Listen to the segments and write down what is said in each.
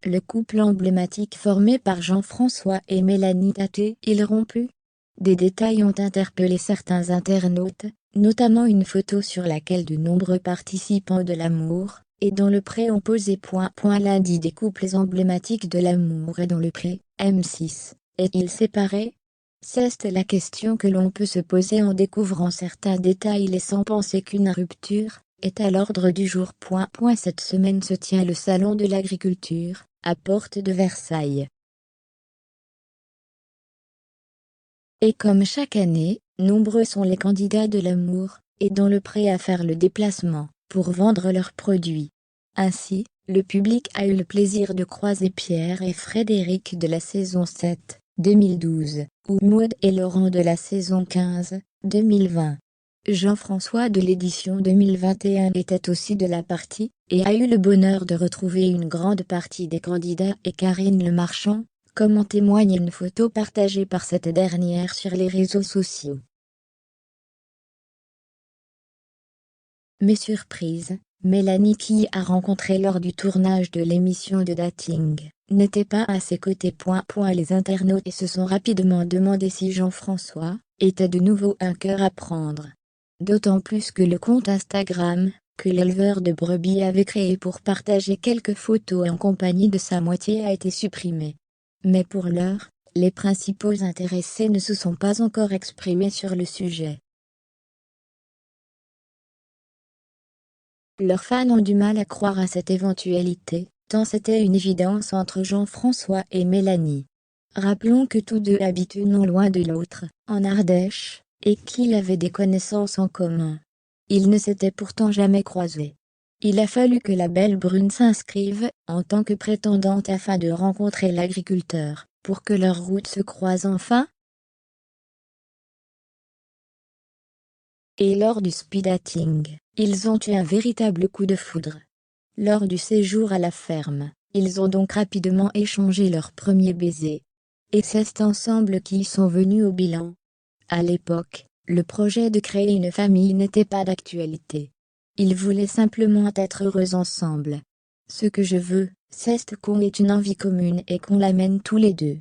Le couple emblématique formé par Jean-François et Mélanie a-t-il rompu? Des détails ont interpellé certains internautes, notamment une photo sur laquelle de nombreux participants de l'Amour et dans le Pré ont posé lundi. Des couples emblématiques de l'Amour et dans le Pré, M6, est-il séparé? C'est la question que l'on peut se poser en découvrant certains détails laissant penser qu'une rupture est à l'ordre du jour. Cette semaine se tient le Salon de l'Agriculture, à Porte de Versailles. Et comme chaque année, nombreux sont les candidats de l'Amour et dans le Pré à faire le déplacement pour vendre leurs produits. Ainsi, le public a eu le plaisir de croiser Pierre et Frédéric de la saison 7, 2012, ou Maud et Laurent de la saison 15, 2020. Jean-François de l'édition 2021 était aussi de la partie, et a eu le bonheur de retrouver une grande partie des candidats et Karine Le Marchand, comme en témoigne une photo partagée par cette dernière sur les réseaux sociaux. Mais surprise, Mélanie, qui a rencontré lors du tournage de l'émission de dating, n'était pas à ses côtés. Les internautes se sont rapidement demandé si Jean-François était de nouveau un cœur à prendre. D'autant plus que le compte Instagram que l'éleveur de brebis avait créé pour partager quelques photos en compagnie de sa moitié a été supprimé. Mais pour l'heure, les principaux intéressés ne se sont pas encore exprimés sur le sujet. Leurs fans ont du mal à croire à cette éventualité, tant c'était une évidence entre Jean-François et Mélanie. Rappelons que tous deux habitent non loin de l'autre, en Ardèche, et qu'ils avaient des connaissances en commun. Ils ne s'étaient pourtant jamais croisés. Il a fallu que la belle brune s'inscrive en tant que prétendante afin de rencontrer l'agriculteur, pour que leurs routes se croisent enfin. Et lors du speed dating, ils ont eu un véritable coup de foudre. Lors du séjour à la ferme, ils ont donc rapidement échangé leur premier baiser. Et c'est ensemble qu'ils sont venus au bilan. À l'époque, le projet de créer une famille n'était pas d'actualité. Ils voulaient simplement être heureux ensemble. Ce que je veux, c'est qu'on ait une envie commune et qu'on la mène tous les deux.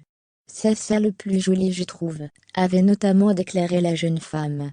C'est ça le plus joli, je trouve, avait notamment déclaré la jeune femme.